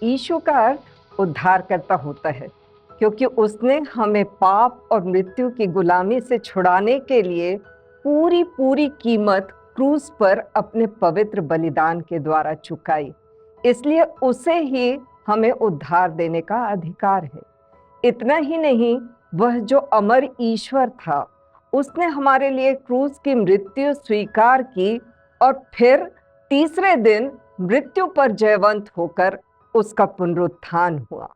यीशु का अर्थ उद्धारकर्ता होता है, क्योंकि उसने हमें पाप और मृत्यु की गुलामी से छुड़ाने के लिए पूरी कीमत क्रूस पर अपने पवित्र बलिदान के द्वारा चुकाई। इसलिए उसे ही हमें उद्धार देने का अधिकार है। इतना ही नहीं, वह जो अमर ईश्वर था, उसने हमारे लिए क्रूस की मृत्यु स्वीकार की और फिर तीसरे दिन मृत्यु पर जयवंत होकर उसका पुनरुत्थान हुआ।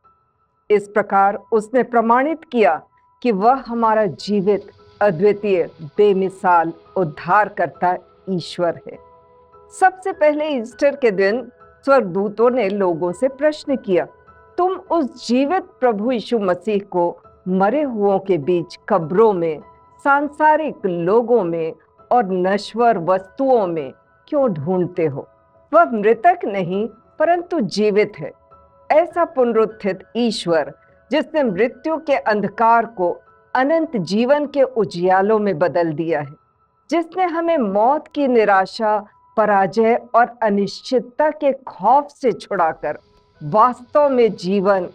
इस प्रकार उसने प्रमाणित किया कि वह हमारा जीवित, अद्वितीय, बेमिसाल उद्धारकर्ता ईश्वर है। सबसे पहले ईस्टर के दिन स्वर्गदूतों ने लोगों से प्रश्न किया, तुम उस जीवित प्रभु यीशु मसीह को मरे हुओं के बीच, कब्रों में, सांसारिक लोगों में और नश्वर वस्तुओं में क्यों ढूंढते हो? वह मृतक नहीं परंतु जीवित है। ऐसा पुनरुत्थित ईश्वर, जिसने मृत्यु के अंधकार को अनंत जीवन के उजियालों में बदल दिया है, जिसने हमें मौत की निराशा, पराजय और अनिश्चितता के खौफ से छुड़ाकर वास्तव में जीवन,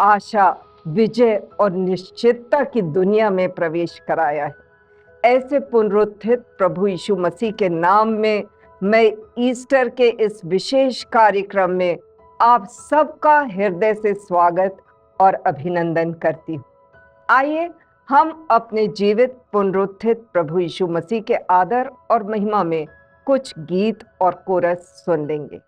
आशा, विजय और निश्चितता की दुनिया में प्रवेश कराया है। ऐसे पुनरुत्थित प्रभु यीशु मसीह के नाम में मैं ईस्टर के इस विशेष कार्यक्रम में आप सबका हृदय से स्वागत और अभिनंदन करती हूँ। आइए हम अपने जीवित पुनरुत्थित प्रभु यीशु मसीह के आदर और महिमा में कुछ गीत और कोरस सुन लेंगे।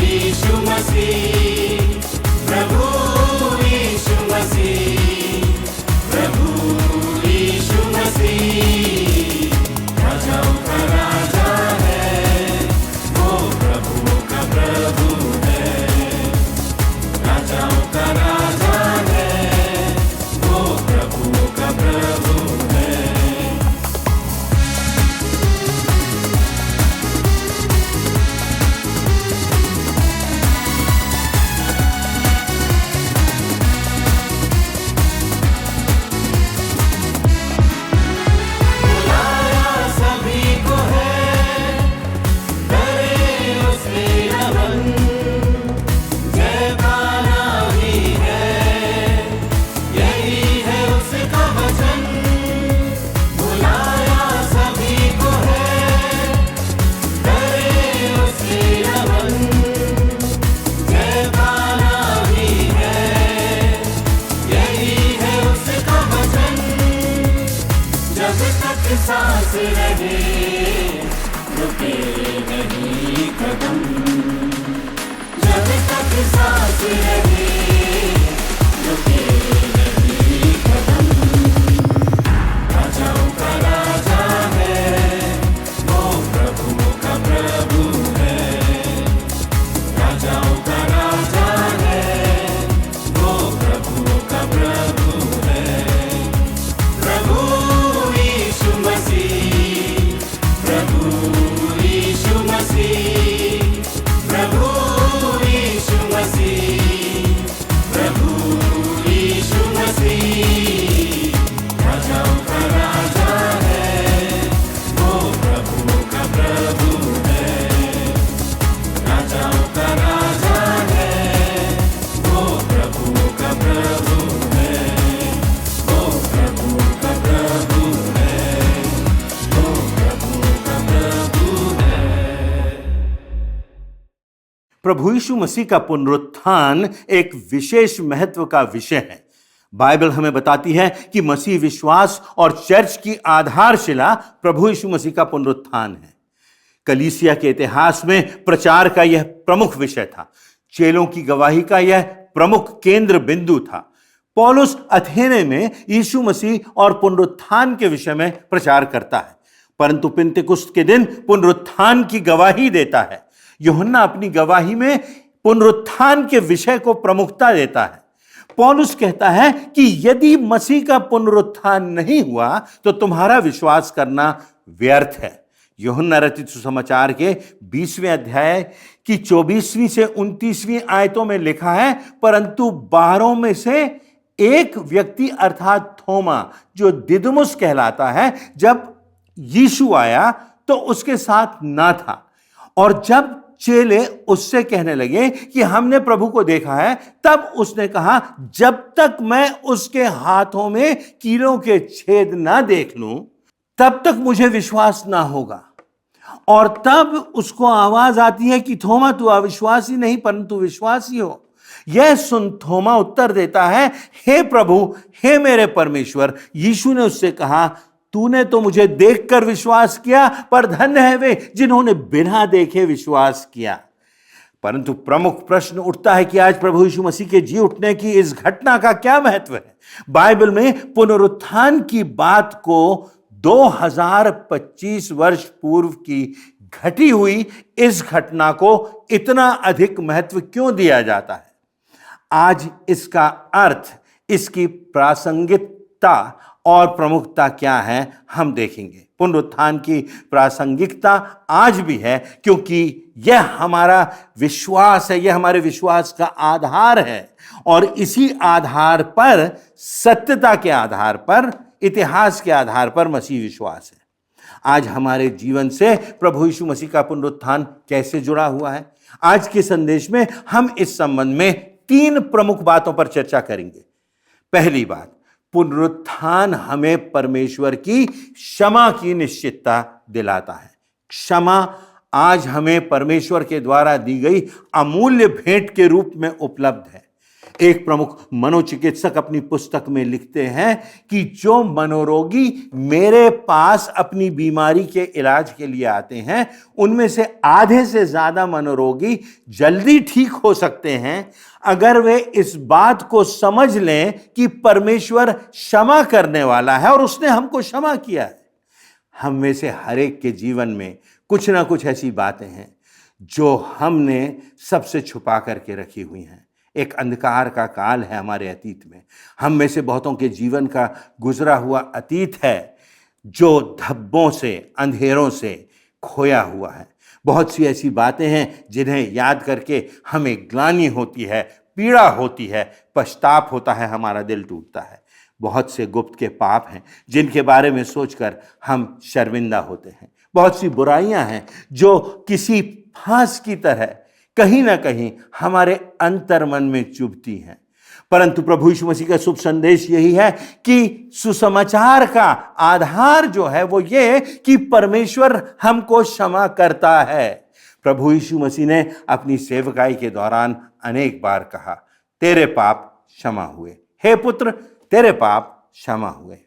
Yीशु मसीह जब तक सांस रहे रुके नहीं कदम, जब तक सांस रहे रुके नहीं कदम। राजाओं का राजा है वो, प्रभुओं का प्रभु है। राजाओं का राजा है वो, प्रभुओं का प्रभु है। प्रभु यीशु मसीह, प्रभु यीशु मसीह, प्रभु यीशु मसीह, प्रभु यीशु मसीह। राजाओं का राजा है वो, प्रभुओं का प्रभु है। राजाओं का राजा है वो, प्रभुओं का प्रभु है। वो प्रभुओं का प्रभु है, वो प्रभुओं का प्रभु है। प्रभु यीशु मसीह का पुनरुत्थान एक विशेष महत्व का विषय है। बाइबल हमें बताती है कि मसीह विश्वास और चर्च की आधारशिला प्रभु यीशु मसीह का पुनरुत्थान है। कलीसिया के इतिहास में प्रचार का यह प्रमुख विषय था। चेलों की गवाही का यह प्रमुख केंद्र बिंदु था। पौलुस अथेने में यीशु मसीह और पुनरुत्थान के विषय में प्रचार करता है, परंतु पिन्तेकुस्त के दिन पुनरुत्थान की गवाही देता है। यूहन्ना अपनी गवाही में पुनरुत्थान के विषय को प्रमुखता देता है। पौलुस कहता है कि यदि मसीह का पुनरुत्थान नहीं हुआ तो तुम्हारा विश्वास करना व्यर्थ है। यूहन्ना रचित सुसमाचार के 20वें अध्याय की 24वीं से 29वीं आयतों में लिखा है, परंतु 12 में से एक व्यक्ति अर्थात थोमा, जो दिदुमुस कहलाता है, जब यीशु आया तो उसके साथ ना था। और जब चेले उससे कहने लगे कि हमने प्रभु को देखा है, तब उसने कहा, जब तक मैं उसके हाथों में कीलों के छेद ना देख लूं तब तक मुझे विश्वास ना होगा। और तब उसको आवाज आती है कि थोमा, तू अविश्वासी नहीं परंतु विश्वासी हो। यह सुन थोमा उत्तर देता है, हे प्रभु, हे मेरे परमेश्वर। यीशु ने उससे कहा, तूने तो मुझे देखकर विश्वास किया, पर धन्य है वे जिन्होंने बिना देखे विश्वास किया। परंतु प्रमुख प्रश्न उठता है कि आज प्रभु यीशु मसीह के जी उठने की इस घटना का क्या महत्व है। बाइबल में पुनरुत्थान की बात को 2025 वर्ष पूर्व की घटी हुई इस घटना को इतना अधिक महत्व क्यों दिया जाता है? आज इसका अर्थ, इसकी प्रासंगिकता और प्रमुखता क्या है, हम देखेंगे। पुनरुत्थान की प्रासंगिकता आज भी है क्योंकि यह हमारा विश्वास है, यह हमारे विश्वास का आधार है। और इसी आधार पर, सत्यता के आधार पर, इतिहास के आधार पर मसीह विश्वास है। आज हमारे जीवन से प्रभु यीशु मसीह का पुनरुत्थान कैसे जुड़ा हुआ है? आज के संदेश में हम इस संबंध में 3 प्रमुख बातों पर चर्चा करेंगे। पहली बात, पुनरुत्थान हमें परमेश्वर की क्षमा की निश्चितता दिलाता है। क्षमा आज हमें परमेश्वर के द्वारा दी गई अमूल्य भेंट के रूप में उपलब्ध है। एक प्रमुख मनोचिकित्सक अपनी पुस्तक में लिखते हैं कि जो मनोरोगी मेरे पास अपनी बीमारी के इलाज के लिए आते हैं, उनमें से आधे से ज्यादा मनोरोगी जल्दी ठीक हो सकते हैं अगर वे इस बात को समझ लें कि परमेश्वर क्षमा करने वाला है और उसने हमको क्षमा किया है। हम में से हर एक के जीवन में कुछ ना कुछ ऐसी बातें हैं जो हमने सबसे छुपा करके रखी हुई हैं। एक अंधकार का काल है हमारे अतीत में। हम में से बहुतों के जीवन का गुजरा हुआ अतीत है जो धब्बों से, अंधेरों से खोया हुआ है। बहुत सी ऐसी बातें हैं जिन्हें याद करके हमें ग्लानि होती है, पीड़ा होती है, पछताप होता है, हमारा दिल टूटता है। बहुत से गुप्त के पाप हैं जिनके बारे में सोचकर हम शर्मिंदा होते हैं। बहुत सी बुराइयां हैं जो किसी फांस की तरह कहीं ना कहीं हमारे अंतर्मन में चुभती हैं। परंतु प्रभु यीशु मसीह का शुभ संदेश यही है कि सुसमाचार का आधार जो है वो ये कि परमेश्वर हमको क्षमा करता है। प्रभु यीशु मसीह ने अपनी सेवकाई के दौरान अनेक बार कहा, तेरे पाप क्षमा हुए, हे पुत्र तेरे पाप क्षमा हुए।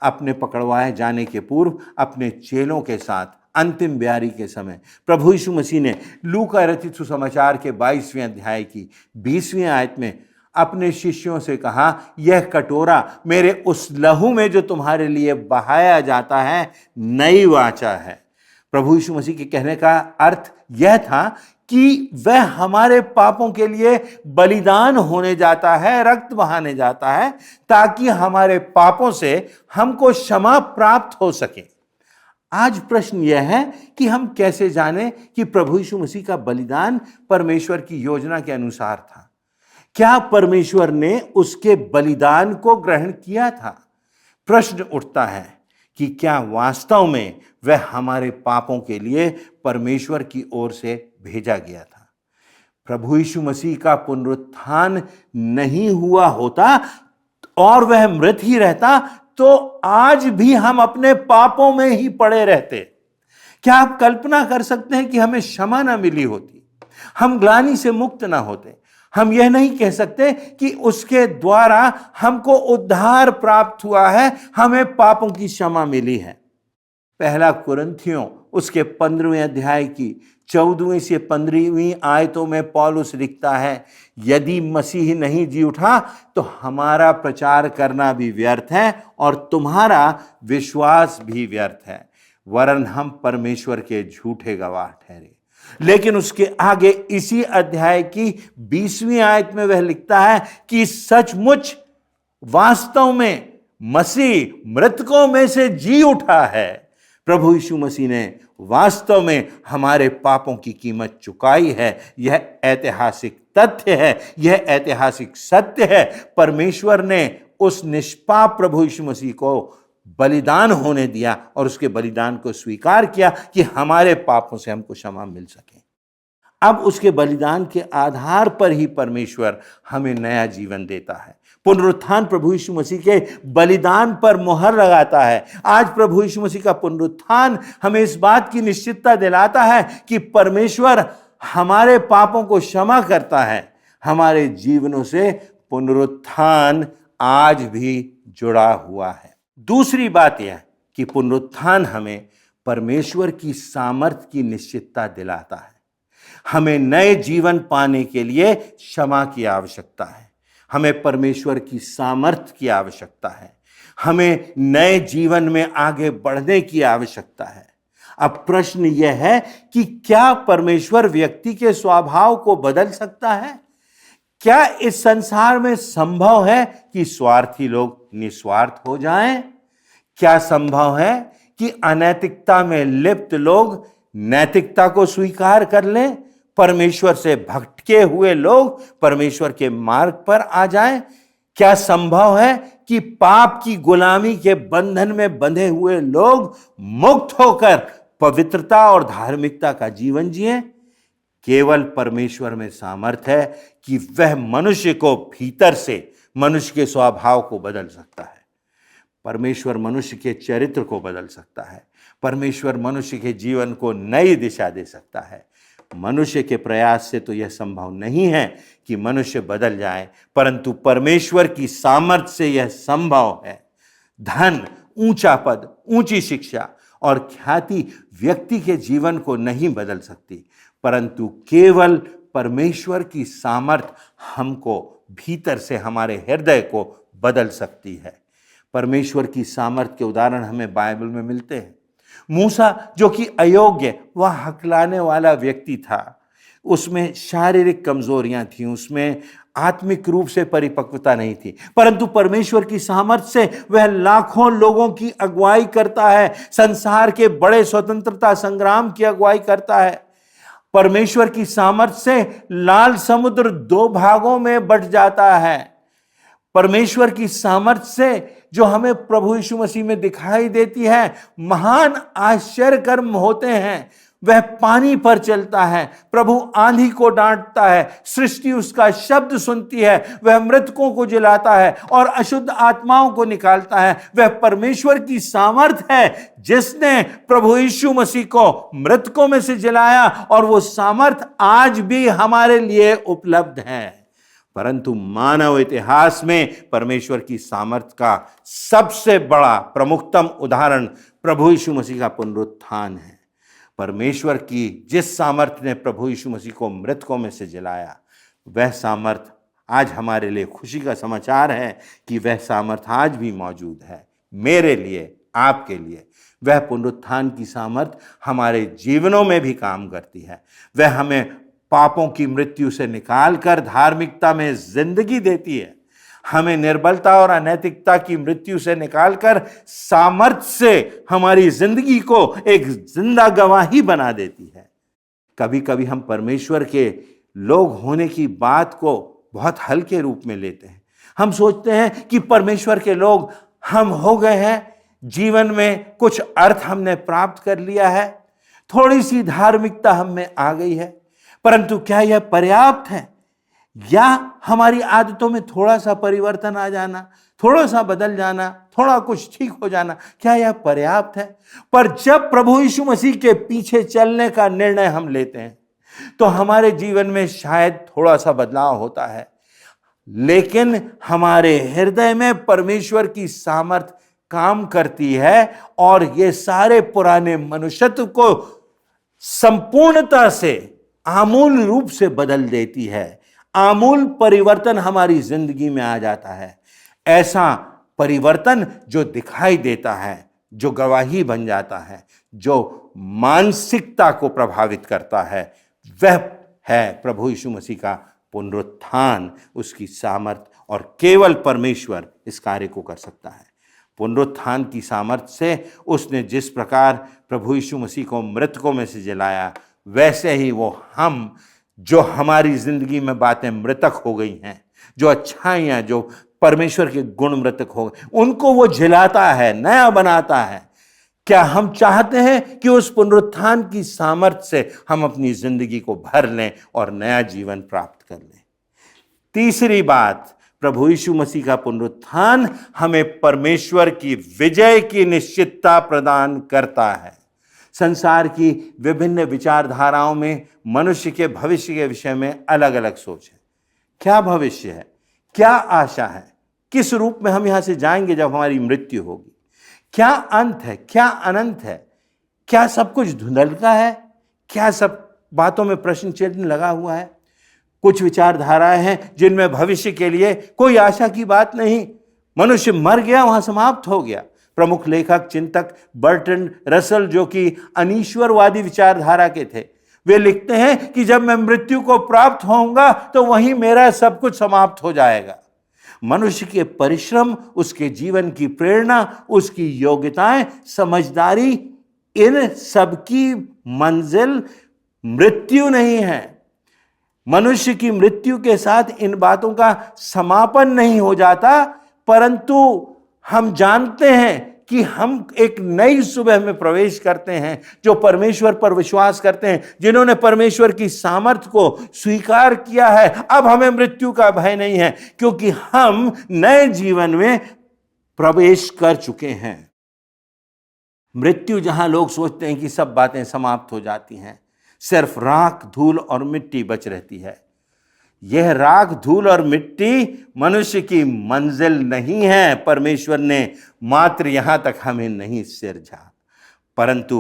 अपने पकड़वाए जाने के पूर्व अपने चेलों के साथ अंतिम ब्यारी के समय प्रभु यीशु मसीह ने लूका रचित सुसमाचार के 22वें अध्याय की 20वीं आयत में अपने शिष्यों से कहा, यह कटोरा मेरे उस लहू में जो तुम्हारे लिए बहाया जाता है नई वाचा है। प्रभु यीशु मसीह के कहने का अर्थ यह था कि वह हमारे पापों के लिए बलिदान होने जाता है, रक्त बहाने जाता है, ताकि हमारे पापों से हमको क्षमा प्राप्त हो सके। आज प्रश्न यह है कि हम कैसे जानें कि प्रभु यीशु मसीह का बलिदान परमेश्वर की योजना के अनुसार था। क्या परमेश्वर ने उसके बलिदान को ग्रहण किया था? प्रश्न उठता है कि क्या वास्तव में वह हमारे पापों के लिए परमेश्वर की ओर से भेजा गया था? प्रभु यीशु मसीह का पुनरुत्थान नहीं हुआ होता और वह मृत ही रहता तो आज भी हम अपने पापों में ही पड़े रहते। क्या आप कल्पना कर सकते हैं कि हमें क्षमा ना मिली होती, हम ग्लानि से मुक्त ना होते, हम यह नहीं कह सकते कि उसके द्वारा हमको उद्धार प्राप्त हुआ है, हमें पापों की क्षमा मिली है। पहला कुरिन्थियों उसके 15वें अध्याय की 14वीं से 15वीं आयतों में पौलुस लिखता है, यदि मसीह नहीं जी उठा तो हमारा प्रचार करना भी व्यर्थ है और तुम्हारा विश्वास भी व्यर्थ है, वरन हम परमेश्वर के झूठे गवाह ठहरे। लेकिन उसके आगे इसी अध्याय की 20वीं आयत में वह लिखता है कि सचमुच वास्तव में मसीह मृतकों में से जी उठा है। प्रभु यीशु मसीह ने वास्तव में हमारे पापों की कीमत चुकाई है। यह ऐतिहासिक तथ्य है, यह ऐतिहासिक सत्य है। परमेश्वर ने उस निष्पाप प्रभु यीशु मसीह को बलिदान होने दिया और उसके बलिदान को स्वीकार किया कि हमारे पापों से हमको क्षमा मिल सके। अब उसके बलिदान के आधार पर ही परमेश्वर हमें नया जीवन देता है। पुनरुत्थान प्रभु यीशु मसीह के बलिदान पर मुहर लगाता है। आज प्रभु यीशु मसीह का पुनरुत्थान हमें इस बात की निश्चितता दिलाता है कि परमेश्वर हमारे पापों को क्षमा करता है। हमारे जीवनों से पुनरुत्थान आज भी जुड़ा हुआ है। दूसरी बात यह कि पुनरुत्थान हमें परमेश्वर की सामर्थ्य की निश्चितता दिलाता है। हमें नए जीवन पाने के लिए क्षमा की आवश्यकता है, हमें परमेश्वर की सामर्थ्य की आवश्यकता है, हमें नए जीवन में आगे बढ़ने की आवश्यकता है। अब प्रश्न यह है कि क्या परमेश्वर व्यक्ति के स्वभाव को बदल सकता है? क्या इस संसार में संभव है कि स्वार्थी लोग निस्वार्थ हो जाएं? क्या संभव है कि अनैतिकता में लिप्त लोग नैतिकता को स्वीकार कर लें? परमेश्वर से भटके हुए लोग परमेश्वर के मार्ग पर आ जाएं? क्या संभव है कि पाप की गुलामी के बंधन में बंधे हुए लोग मुक्त होकर पवित्रता और धार्मिकता का जीवन जिएं? केवल परमेश्वर में सामर्थ्य है कि वह मनुष्य को भीतर से मनुष्य के स्वभाव को बदल सकता है। परमेश्वर मनुष्य के चरित्र को बदल सकता है। परमेश्वर मनुष्य के जीवन को नई दिशा दे सकता है। मनुष्य के प्रयास से तो यह संभव नहीं है कि मनुष्य बदल जाए, परंतु परमेश्वर की सामर्थ्य से यह संभव है। धन, ऊंचा पद, ऊंची शिक्षा और ख्याति व्यक्ति के जीवन को नहीं बदल सकती, परंतु केवल परमेश्वर की सामर्थ्य हमको भीतर से हमारे हृदय को बदल सकती है। परमेश्वर की सामर्थ्य के उदाहरण हमें बाइबल में मिलते हैं। मूसा जो कि अयोग्य व हकलाने वाला व्यक्ति था, उसमें शारीरिक कमजोरियां थीं, उसमें आत्मिक रूप से परिपक्वता नहीं थी, परंतु परमेश्वर की सामर्थ्य से वह लाखों लोगों की अगुवाई करता है, संसार के बड़े स्वतंत्रता संग्राम की अगुवाई करता है। परमेश्वर की सामर्थ्य से लाल समुद्र 2 भागों में बंट जाता है। परमेश्वर की सामर्थ्य से जो हमें प्रभु यीशु मसीह में दिखाई देती है, महान आश्चर्य कर्म होते हैं। वह पानी पर चलता है, प्रभु आंधी को डांटता है, सृष्टि उसका शब्द सुनती है, वह मृतकों को जिलाता है और अशुद्ध आत्माओं को निकालता है। वह परमेश्वर की सामर्थ्य है जिसने प्रभु यीशु मसीह को मृतकों में से जिलाया और वो सामर्थ्य आज भी हमारे लिए उपलब्ध है। परंतु मानव इतिहास में परमेश्वर की सामर्थ्य का सबसे बड़ा प्रमुखतम उदाहरण प्रभु यीशु मसीह का पुनरुत्थान है। परमेश्वर की जिस सामर्थ्य ने प्रभु यीशु मसीह को मृतकों में से जिलाया, वह सामर्थ्य आज हमारे लिए खुशी का समाचार है कि वह सामर्थ्य आज भी मौजूद है। मेरे लिए, आपके लिए वह पुनरुत्थान की सामर्थ्य हमारे जीवनों में भी काम करती है। वह हमें पापों की मृत्यु से निकालकर धार्मिकता में जिंदगी देती है, हमें निर्बलता और अनैतिकता की मृत्यु से निकालकर सामर्थ्य से हमारी जिंदगी को एक जिंदा गवाही बना देती है। कभी कभी हम परमेश्वर के लोग होने की बात को बहुत हल्के रूप में लेते हैं। हम सोचते हैं कि परमेश्वर के लोग हम हो गए हैं, जीवन में कुछ अर्थ हमने प्राप्त कर लिया है, थोड़ी सी धार्मिकता हम में आ गई है, परंतु क्या यह पर्याप्त है? या हमारी आदतों में थोड़ा सा परिवर्तन आ जाना, थोड़ा सा बदल जाना, थोड़ा कुछ ठीक हो जाना, क्या यह पर्याप्त है? पर जब प्रभु यीशु मसीह के पीछे चलने का निर्णय हम लेते हैं तो हमारे जीवन में शायद थोड़ा सा बदलाव होता है, लेकिन हमारे हृदय में परमेश्वर की सामर्थ काम करती है और ये सारे पुराने मनुष्यत्व को संपूर्णता से आमूल रूप से बदल देती है। आमूल परिवर्तन हमारी जिंदगी में आ जाता है। ऐसा परिवर्तन जो दिखाई देता है, जो गवाही बन जाता है, जो मानसिकता को प्रभावित करता है, वह है प्रभु यीशु मसीह का पुनरुत्थान, उसकी सामर्थ्य, और केवल परमेश्वर इस कार्य को कर सकता है। पुनरुत्थान की सामर्थ्य से उसने जिस प्रकार प्रभु यीशु मसीह को मृतकों में से जिलाया, वैसे ही वो हम, जो हमारी जिंदगी में बातें मृतक हो गई हैं, जो अच्छाइयाँ, जो परमेश्वर के गुण मृतक हो गए, उनको वो जिलाता है, नया बनाता है। क्या हम चाहते हैं कि उस पुनरुत्थान की सामर्थ्य से हम अपनी जिंदगी को भर लें और नया जीवन प्राप्त कर लें? तीसरी बात, प्रभु यीशु मसीह का पुनरुत्थान हमें परमेश्वर की विजय की निश्चितता प्रदान करता है। संसार की विभिन्न विचारधाराओं में मनुष्य के भविष्य के विषय में अलग अलग सोच है। क्या भविष्य है, क्या आशा है, किस रूप में हम यहां से जाएंगे जब हमारी मृत्यु होगी, क्या अंत है, क्या अनंत है, क्या सब कुछ धुंधलका है, क्या सब बातों में प्रश्न चिन्ह लगा हुआ है। कुछ विचारधाराएं हैं जिनमें भविष्य के लिए कोई आशा की बात नहीं, मनुष्य मर गया, वहां समाप्त हो गया। प्रमुख लेखक चिंतक बर्ट्रैंड रसल, जो कि अनीश्वरवादी विचारधारा के थे, वे लिखते हैं कि जब मैं मृत्यु को प्राप्त होऊंगा तो वहीं मेरा सब कुछ समाप्त हो जाएगा। मनुष्य के परिश्रम, उसके जीवन की प्रेरणा, उसकी योग्यताएं, समझदारी, इन सब की मंजिल मृत्यु नहीं है। मनुष्य की मृत्यु के साथ इन बातों का समापन नहीं हो जाता, परंतु हम जानते हैं कि हम एक नई सुबह में प्रवेश करते हैं। जो परमेश्वर पर विश्वास करते हैं, जिन्होंने परमेश्वर की सामर्थ्य को स्वीकार किया है, अब हमें मृत्यु का भय नहीं है, क्योंकि हम नए जीवन में प्रवेश कर चुके हैं। मृत्यु जहां लोग सोचते हैं कि सब बातें समाप्त हो जाती हैं, सिर्फ राख, धूल और मिट्टी बच रहती है। यह राख, धूल और मिट्टी मनुष्य की मंजिल नहीं है। परमेश्वर ने मात्र यहां तक हमें नहीं सिरजा, परंतु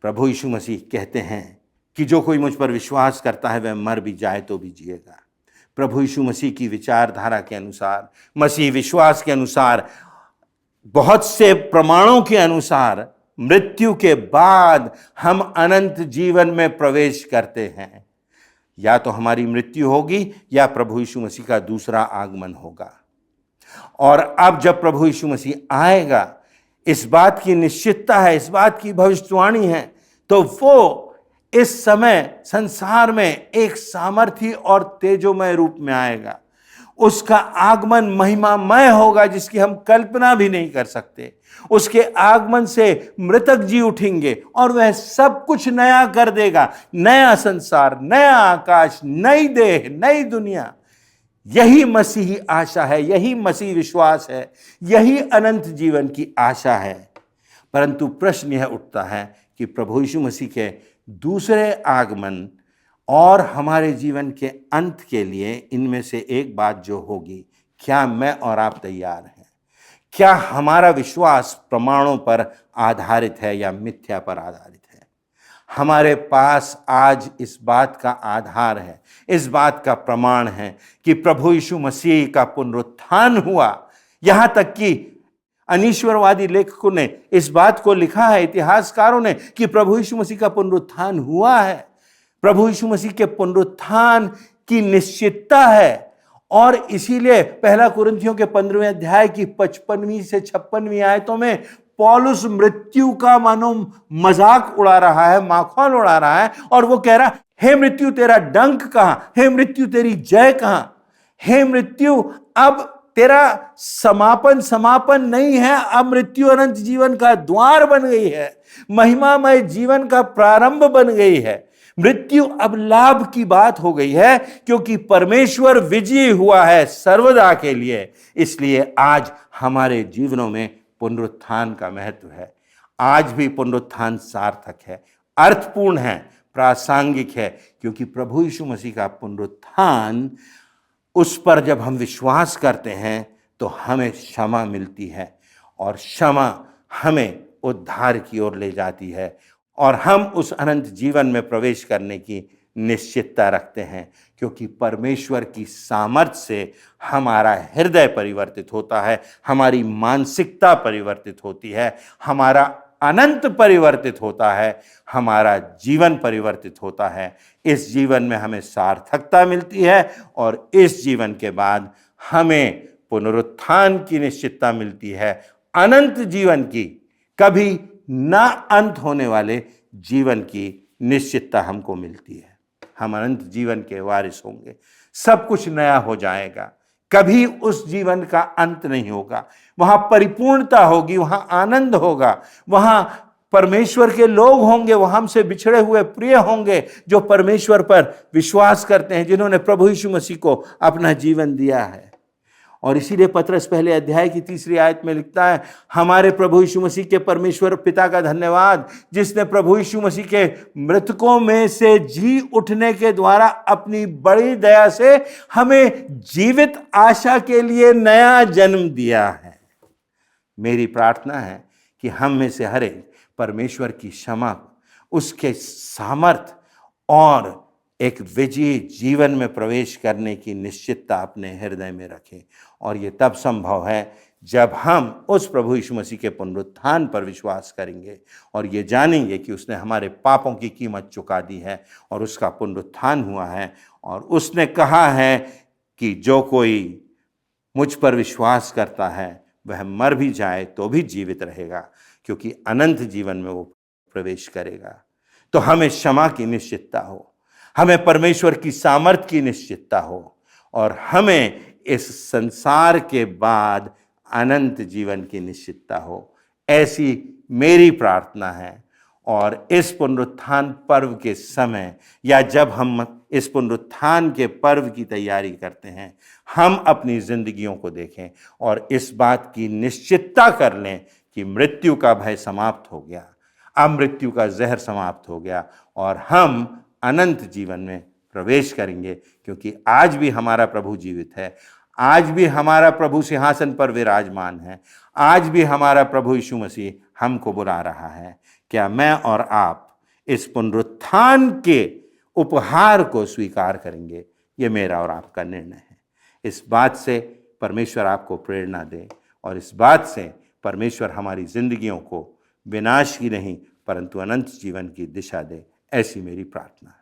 प्रभु यीशु मसीह कहते हैं कि जो कोई मुझ पर विश्वास करता है वह मर भी जाए तो भी जिएगा। प्रभु यीशु मसीह की विचारधारा के अनुसार, मसीह विश्वास के अनुसार, बहुत से प्रमाणों के अनुसार, मृत्यु के बाद हम अनंत जीवन में प्रवेश करते हैं। या तो हमारी मृत्यु होगी या प्रभु यीशु मसीह का दूसरा आगमन होगा। और अब जब प्रभु यीशु मसीह आएगा, इस बात की निश्चितता है, इस बात की भविष्यवाणी है, तो वो इस समय संसार में एक सामर्थी और तेजोमय रूप में आएगा। उसका आगमन महिमामय होगा जिसकी हम कल्पना भी नहीं कर सकते। उसके आगमन से मृतक जी उठेंगे और वह सब कुछ नया कर देगा। नया संसार, नया आकाश, नई देह, नई दुनिया। यही मसीही आशा है, यही मसीह विश्वास है, यही अनंत जीवन की आशा है। परंतु प्रश्न यह उठता है कि प्रभु यीशु मसीह के दूसरे आगमन और हमारे जीवन के अंत के लिए इनमें से एक बात जो होगी, क्या मैं और आप तैयार हैं? क्या हमारा विश्वास प्रमाणों पर आधारित है या मिथ्या पर आधारित है? हमारे पास आज इस बात का आधार है, इस बात का प्रमाण है कि प्रभु यीशु मसीह का पुनरुत्थान हुआ। यहां तक कि अनीश्वरवादी लेखकों ने इस बात को लिखा है, इतिहासकारों ने, कि प्रभु यीशु मसीह का पुनरुत्थान हुआ है। प्रभु यीशु मसीह के पुनरुत्थान की निश्चितता है और इसीलिए पहला कुरिन्थियों के 15वें अध्याय की 55वीं से 56वीं आयतों में पौलुस मृत्यु का मानो मजाक उड़ा रहा है, माखौल उड़ा रहा है, और वो कह रहा, हे मृत्यु तेरा डंक कहां, हे मृत्यु तेरी जय कहां, हे मृत्यु अब तेरा समापन नहीं है, अब मृत्यु अनंत जीवन का द्वार बन गई है, महिमामय जीवन का प्रारंभ बन गई है। मृत्यु अब लाभ की बात हो गई है, क्योंकि परमेश्वर विजयी हुआ है सर्वदा के लिए। इसलिए आज हमारे जीवनों में पुनरुत्थान का महत्व है। आज भी पुनरुत्थान सार्थक है, अर्थपूर्ण है, प्रासंगिक है, क्योंकि प्रभु यीशु मसीह का पुनरुत्थान, उस पर जब हम विश्वास करते हैं तो हमें क्षमा मिलती है और क्षमा हमें उद्धार की ओर ले जाती है और हम उस अनंत जीवन में प्रवेश करने की निश्चितता रखते हैं, क्योंकि परमेश्वर की सामर्थ्य से हमारा हृदय परिवर्तित होता है, हमारी मानसिकता परिवर्तित होती है, हमारा अनंत परिवर्तित होता है, हमारा जीवन परिवर्तित होता है। इस जीवन में हमें सार्थकता मिलती है और इस जीवन के बाद हमें पुनरुत्थान की निश्चितता मिलती है, अनंत जीवन की, कभी ना अंत होने वाले जीवन की निश्चितता हमको मिलती है। हम अनंत जीवन के वारिस होंगे, सब कुछ नया हो जाएगा, कभी उस जीवन का अंत नहीं होगा, वहां परिपूर्णता होगी, वहां आनंद होगा, वहां परमेश्वर के लोग होंगे, वहां हमसे बिछड़े हुए प्रिय होंगे जो परमेश्वर पर विश्वास करते हैं, जिन्होंने प्रभु यीशु मसीह को अपना जीवन दिया है। और इसीलिए पतरस पहले अध्याय की 3री आयत में लिखता है, हमारे प्रभु यीशु मसीह के परमेश्वर पिता का धन्यवाद, जिसने प्रभु यीशु मसीह के मृतकों में से जी उठने के द्वारा अपनी बड़ी दया से हमें जीवित आशा के लिए नया जन्म दिया है। मेरी प्रार्थना है कि हम में से हर एक परमेश्वर की क्षमा, उसके सामर्थ और एक विजयी जीवन में प्रवेश करने की निश्चितता अपने हृदय में रखें। और ये तब संभव है जब हम उस प्रभु यीशु मसीह के पुनरुत्थान पर विश्वास करेंगे और ये जानेंगे कि उसने हमारे पापों की कीमत चुका दी है और उसका पुनरुत्थान हुआ है, और उसने कहा है कि जो कोई मुझ पर विश्वास करता है वह मर भी जाए तो भी जीवित रहेगा, क्योंकि अनंत जीवन में वो प्रवेश करेगा। तो हमें क्षमा की निश्चितता हो, हमें परमेश्वर की सामर्थ की निश्चितता हो, और हमें इस संसार के बाद अनंत जीवन की निश्चितता हो। ऐसी मेरी प्रार्थना है। और इस पुनरुत्थान पर्व के समय, या जब हम इस पुनरुत्थान के पर्व की तैयारी करते हैं, हम अपनी जिंदगियों को देखें और इस बात की निश्चितता कर लें कि मृत्यु का भय समाप्त हो गया, अब मृत्यु का जहर समाप्त हो गया और हम अनंत जीवन में प्रवेश करेंगे, क्योंकि आज भी हमारा प्रभु जीवित है, आज भी हमारा प्रभु सिंहासन पर विराजमान है, आज भी हमारा प्रभु यीशु मसीह हमको बुला रहा है। क्या मैं और आप इस पुनरुत्थान के उपहार को स्वीकार करेंगे? ये मेरा और आपका निर्णय है। इस बात से परमेश्वर आपको प्रेरणा दे और इस बात से परमेश्वर हमारी जिंदगियों को विनाश की नहीं परंतु अनंत जीवन की दिशा दे, ऐसी मेरी प्रार्थना है।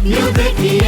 युद्ध की